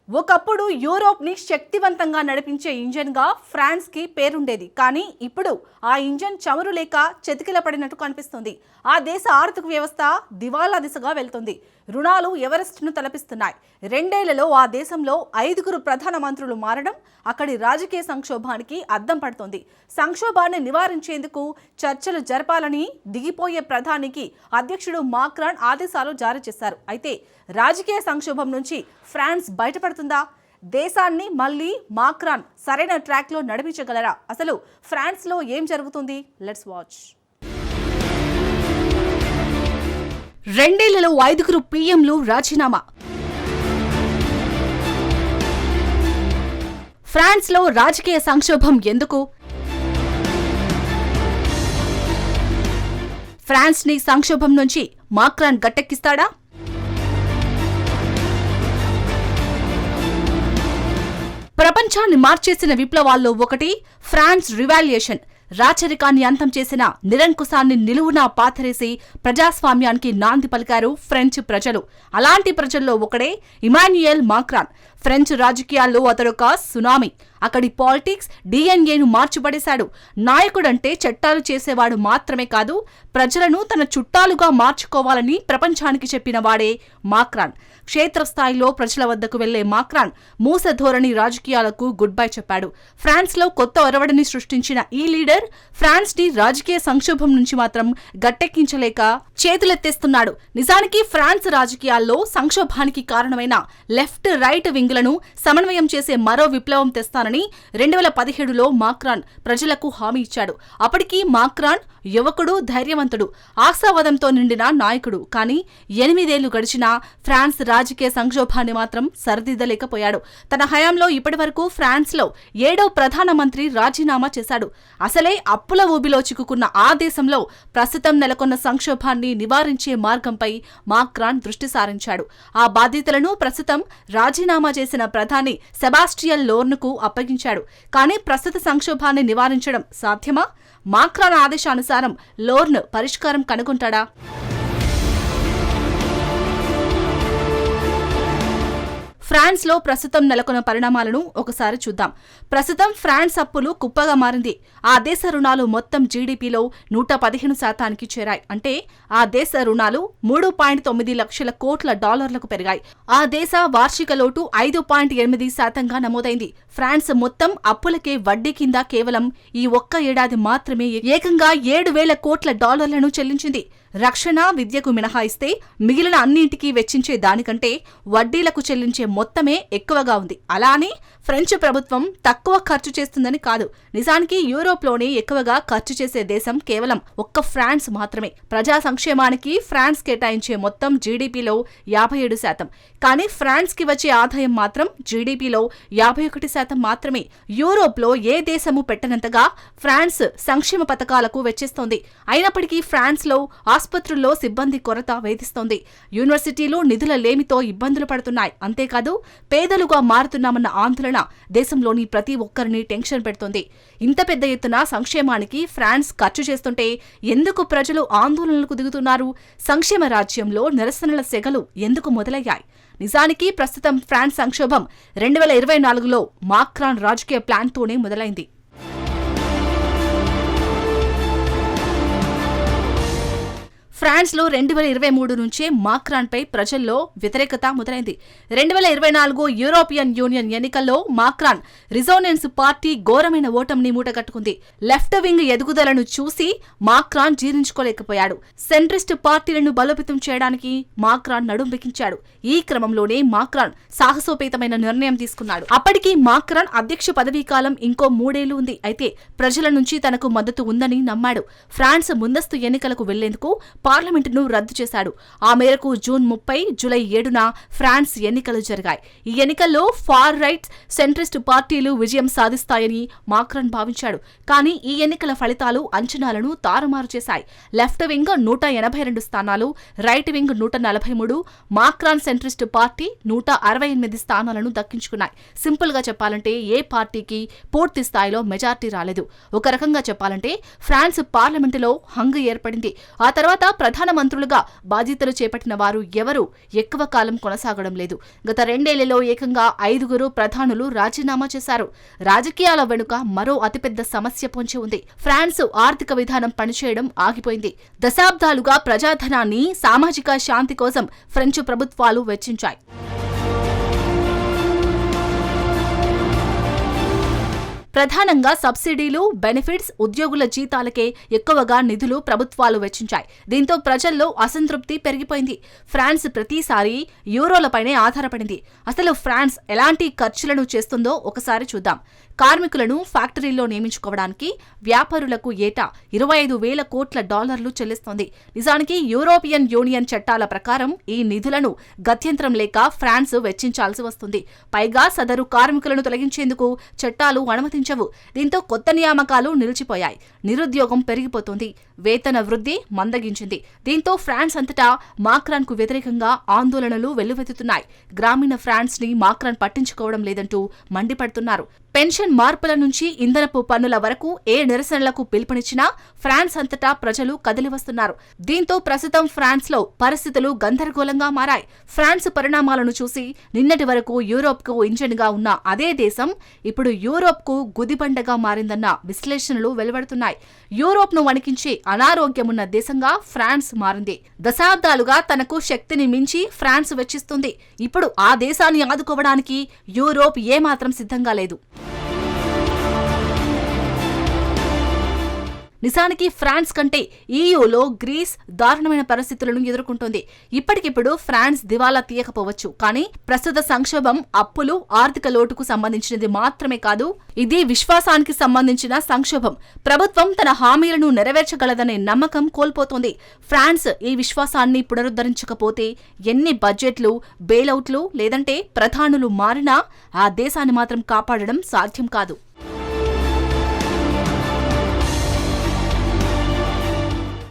ఒకప్పుడు యూరోప్ని శక్తివంతంగా నడిపించే ఇంజన్గా ఫ్రాన్స్కి పేరుండేది. కానీ ఇప్పుడు ఆ ఇంజన్ చమురు లేక చెతికిలపడినట్టు కనిపిస్తుంది. ఆ దేశ ఆర్థిక వ్యవస్థ దివాలా దిశగా వెళ్తుంది. రుణాలు ఎవరెస్ట్ను తలపిస్తున్నాయి. 2 ఏళ్లలో ఆ దేశంలో 5 ప్రధానమంత్రులు మారడం అక్కడి రాజకీయ సంక్షోభానికి అద్దం పడుతోంది. సంక్షోభాన్ని నివారించేందుకు చర్చలు జరపాలని దిగిపోయే ప్రధానికి అధ్యక్షుడు మాక్రాన్ ఆదేశాలు జారీ చేశారు. అయితే రాజకీయ సంక్షోభం నుంచి ఫ్రాన్స్ బయటపడుతుందా? దేశాన్ని మళ్ళీ మాక్రాన్ సరైన ట్రాక్లో నడిపించగలరా? అసలు ఫ్రాన్స్లో ఏం జరుగుతుంది? Let's watch. 2 ఏళ్లలో 5 పీఎంలు రాజీనామా. ఫ్రాన్స్లో రాజకీయ సంక్షోభం ఎందుకు? ఫ్రాన్స్ని సంక్షోభం నుంచి మాక్రాన్ గట్టెక్కిస్తాడా? ప్రపంచాన్ని మార్చేసిన విప్లవాల్లో ఒకటి ఫ్రాన్స్ రివాల్యూషన్. రాచరికాన్ని అంతం చేసిన నిరంకుశాన్ని నిలువునా పాతరేసి ప్రజాస్వామ్యానికి నాంది పలికారు ఫ్రెంచ్ ప్రజలు. అలాంటి ప్రజల్లో ఒకడే ఇమాన్యుయల్ మాక్రాన్. ఫ్రెంచ్ రాజకీయాల్లో అతడొక సునామీ. అక్కడి పాలిటిక్స్ డిఎన్ఏను మార్చిపడేశాడు. నాయకుడంటే చట్టాలు చేసేవాడు మాత్రమే కాదు, ప్రజలను తన చుట్టాలుగా మార్చుకోవాలని ప్రపంచానికి చెప్పిన వాడే మాక్రాన్. క్షేత్రస్థాయిలో ప్రజల వద్దకు వెళ్లే మాక్రాన్ మూస ధోరణి రాజకీయాలకు గుడ్ బై చెప్పాడు. ఫ్రాన్స్లో కొత్త ఒరవడిని సృష్టించిన ఈ లీడర్ ఫ్రాన్స్ని రాజకీయ సంక్షోభం నుంచి మాత్రం గట్టెక్కించలేక చేతులెత్తేస్తున్నాడు. నిజానికి ఫ్రాన్స్ రాజకీయాల్లో సంక్షోభానికి కారణమైన లెఫ్ట్ రైట్ వింగ్లను సమన్వయం చేసే మరో విప్లవం తెస్తానని 2017లో మాక్రాన్ ప్రజలకు హామీ ఇచ్చాడు. అప్పటికి మాక్రాన్ యువకుడు, ధైర్యవంతుడు, ఆశావాదంతో నిండిన నాయకుడు. కానీ 8 ఏళ్లు గడిచినా ఫ్రాన్స్ రాజకీయ సంక్షోభాన్ని మాత్రం సరిదిద్దలేకపోయాడు. తన హయాంలో ఇప్పటివరకు ఫ్రాన్స్లో 7వ ప్రధానమంత్రి రాజీనామా చేశాడు. అసలే అప్పుల ఊబిలో చిక్కుకున్న ఆ దేశంలో ప్రస్తుతం నెలకొన్న సంక్షోభాన్ని నివారించే మార్గంపై మాక్రాన్ దృష్టి సారించాడు. ఆ బాధ్యతలను ప్రస్తుతం రాజీనామా చేసిన ప్రధాని సెబాస్టియన్ లోర్న్కు అప్పగించాడు. కానీ ప్రస్తుత సంక్షోభాన్ని నివారించడం సాధ్యమా? మాక్రాన్ ఆదేశానుసారం లోర్న్ పరిష్కారం కనుగొంటాడా? ఫ్రాన్స్లో ప్రస్తుతం నెలకొన్న పరిణామాలను ఒకసారి చూద్దాం. ప్రస్తుతం ఫ్రాన్స్ అప్పులు కుప్పగా మారింది. ఆ దేశ రుణాలు మొత్తం జీడీపీలో 115% చేరాయి. అంటే ఆ దేశ రుణాలు 3.9 లక్షల కోట్ల డాలర్లకు పెరిగాయి. ఆ దేశ వార్షిక లోటు 5.8%గా నమోదైంది. ఫ్రాన్స్ మొత్తం అప్పులకే వడ్డీ కింద కేవలం ఈ ఒక్క ఏడాది మాత్రమే ఏకంగా 7,000 కోట్ల డాలర్లను చెల్లించింది. రక్షణ, విద్యకు మినహాయిస్తే మిగిలిన అన్నింటికీ వెచ్చించే దానికంటే వడ్డీలకు చెల్లించే మొత్తమే ఎక్కువగా ఉంది. అలానే ఫ్రెంచ్ ప్రభుత్వం తక్కువ ఖర్చు చేస్తుందని కాదు. నిజానికి యూరోప్లోనే ఎక్కువగా ఖర్చు చేసే దేశం కేవలం ఒక్క ఫ్రాన్స్ మాత్రమే. ప్రజా సంక్షేమానికి ఫ్రాన్స్ కేటాయించే మొత్తం జీడీపీలో 57%. కానీ ఫ్రాన్స్కి వచ్చే ఆదాయం మాత్రం జీడీపీలో 51% మాత్రమే. యూరోప్లో ఏ దేశము పెట్టనంతగా ఫ్రాన్స్ సంక్షేమ పథకాలకు వెచ్చిస్తోంది. అయినప్పటికీ ఫ్రాన్స్లో ఆస్పత్రుల్లో సిబ్బంది కొరత వేధిస్తోంది. యూనివర్సిటీలు నిధుల లేమితో ఇబ్బందులు పడుతున్నాయి. అంతేకాదు పేదలుగా మారుతున్నామన్న ఆందోళన దేశంలోని ప్రతి ఒక్కరిని టెన్షన్ పెడుతోంది. ఇంత పెద్ద ఎత్తున సంక్షేమానికి ఫ్రాన్స్ ఖర్చు చేస్తుంటే ఎందుకు ప్రజలు ఆందోళనలకు దిగుతున్నారు? సంక్షేమ రాజ్యంలో నిరసనల సెగలు ఎందుకు మొదలయ్యాయి? నిజానికి ప్రస్తుతం ఫ్రాన్స్ సంక్షోభం 2024లో మాక్రాన్ రాజకీయ ప్లాన్తోనే మొదలైంది. ఫ్రాన్స్లో 2023 నుంచే మాక్రాన్పై ప్రజల్లో వ్యతిరేకత మొదలైంది. 2024 యూరోపియన్ యూనియన్ ఎన్నికల్లో మాక్రాన్ రిజోనెన్స్ పార్టీ ఘోరమైన ఓటమిని మూటగట్టుకుంది. లెఫ్ట్ వింగ్ ఎదుగుదలను చూసి మాక్రాన్ జీర్ణించుకోలేకపోయాడు. సెంట్రిస్ట్ పార్టీలను బలోపేతం చేయడానికి మాక్రాన్ నడుం బిగించాడు. ఈ క్రమంలోనే మాక్రాన్ సాహసోపేతమైన నిర్ణయం తీసుకున్నాడు. అప్పటికి మాక్రాన్ అధ్యక్ష పదవీ కాలం ఇంకో 3 ఏళ్లు ఉంది. అయితే ప్రజల నుంచి తనకు మద్దతు ఉందని నమ్మాడు. ఫ్రాన్స్ ముందస్తు ఎన్నికలకు వెళ్లేందుకు పార్లమెంటును రద్దు చేశాడు. ఆ మేరకు జూన్ 30, జూలై 7న ఫ్రాన్స్ ఎన్నికలు జరిగాయి. ఈ ఎన్నికల్లో ఫార్ రైట్, సెంట్రిస్ట్ పార్టీలు విజయం సాధిస్తాయని మాక్రాన్ భావించాడు. కానీ ఈ ఎన్నికల ఫలితాలు అంచనాలను తారుమారు చేశాయి. లెఫ్ట్ వింగ్ 182 స్థానాలు, right wing 143, Macron centrist party 168 స్థానాలను దక్కించుకున్నాయి. సింపుల్ గా చెప్పాలంటే ఏ పార్టీకి పూర్తి స్థాయిలో మెజార్టీ రాలేదు. ఒక రకంగా చెప్పాలంటే ఫ్రాన్స్ పార్లమెంటులో హంగు ఏర్పడింది. ఆ తర్వాత ప్రధానమంత్రులుగా బాధ్యతలు చేపట్టిన వారు ఎవరూ ఎక్కువ కాలం కొనసాగడం లేదు. గత 2 ఏళ్లలో ఏకంగా 5 ప్రధానులు రాజీనామా చేశారు. రాజకీయాల వెనుక మరో అతిపెద్ద సమస్య పొంచి ఉంది. ఫ్రాన్స్ ఆర్థిక విధానం పనిచేయడం ఆగిపోయింది. దశాబ్దాలుగా ప్రజాధనాన్ని సామాజిక శాంతి కోసం ఫ్రెంచ్ ప్రభుత్వాలు వెచ్చించాయి. ప్రధానంగా సబ్సిడీలు, బెనిఫిట్స్, ఉద్యోగుల జీతాలకే ఎక్కువగా నిధులు ప్రభుత్వాలు వెచ్చించాయి. దీంతో ప్రజల్లో అసంతృప్తి పెరిగిపోయింది. ఫ్రాన్స్ ప్రతిసారి యూరోలపైనే ఆధారపడింది. అసలు ఫ్రాన్స్ ఎలాంటి ఖర్చులను చేస్తుందో ఒకసారి చూద్దాం. కార్మికులను ఫ్యాక్టరీల్లో నియమించుకోవడానికి వ్యాపారులకు ఏటా $25,000 కోట్ల చెల్లిస్తోంది. నిజానికి యూరోపియన్ యూనియన్ చట్టాల ప్రకారం ఈ నిధులను గత్యంతరం లేక ఫ్రాన్స్ వెచ్చించాల్సి వస్తుంది. పైగా సదరు కార్మికులను తొలగించేందుకు చట్టాలు అనుమతించవు. దీంతో కొత్త నియామకాలు నిలిచిపోయాయి. నిరుద్యోగం పెరిగిపోతుంది. వేతన వృద్ధి మందగించింది. దీంతో ఫ్రాన్స్ అంతటా మాక్రాన్ కు వ్యతిరేకంగా ఆందోళనలు వెల్లువెత్తుతున్నాయి. గ్రామీణ ఫ్రాన్స్ ని మాక్రాన్ పట్టించుకోవడం లేదంటూ మండిపడుతున్నారు. పెన్షన్ మార్పుల నుంచి ఇంధనపు పన్నుల వరకు ఏ నిరసనలకు పిలుపునిచ్చినా ఫ్రాన్స్ అంతటా ప్రజలు కదిలివస్తున్నారు. దీంతో ప్రస్తుతం ఫ్రాన్స్ లో పరిస్థితులు గందరగోళంగా మారాయి. ఫ్రాన్స్ పరిణామాలను చూసి నిన్నటి వరకు యూరోప్ కు ఇంజన్ గా ఉన్న అదే దేశం ఇప్పుడు యూరోప్ కు గుదిబండగా మారిందన్న విశ్లేషణలు వెలువడుతున్నాయి. యూరోప్ ను వణికించే అనారోగ్యమున్న దేశంగా ఫ్రాన్స్ మారింది. దశాబ్దాలుగా తనకు శక్తిని మించి ఫ్రాన్స్ వెచ్చిస్తుంది. ఇప్పుడు ఆ దేశాన్ని ఆదుకోవడానికి యూరోప్ ఏమాత్రం సిద్ధంగా లేదు. నిజానికి ఫ్రాన్స్ కంటే ఈయూలో గ్రీస్ దారుణమైన పరిస్థితులను ఎదుర్కొంటోంది. ఇప్పటికిప్పుడు ఫ్రాన్స్ దివాలా తీయకపోవచ్చు, కానీ ప్రస్తుత సంక్షోభం అప్పులు, ఆర్థిక లోటుకు సంబంధించినది మాత్రమే కాదు, ఇది విశ్వాసానికి సంబంధించిన సంక్షోభం. ప్రభుత్వం తన హామీలను నెరవేర్చగలదనే నమ్మకం కోల్పోతోంది. ఫ్రాన్స్ ఈ విశ్వాసాన్ని పునరుద్ధరించకపోతే ఎన్ని బడ్జెట్లు, బెయిలౌట్లు లేదంటే ప్రధానులు మారినా ఆ దేశాన్ని మాత్రం కాపాడడం సాధ్యం కాదు.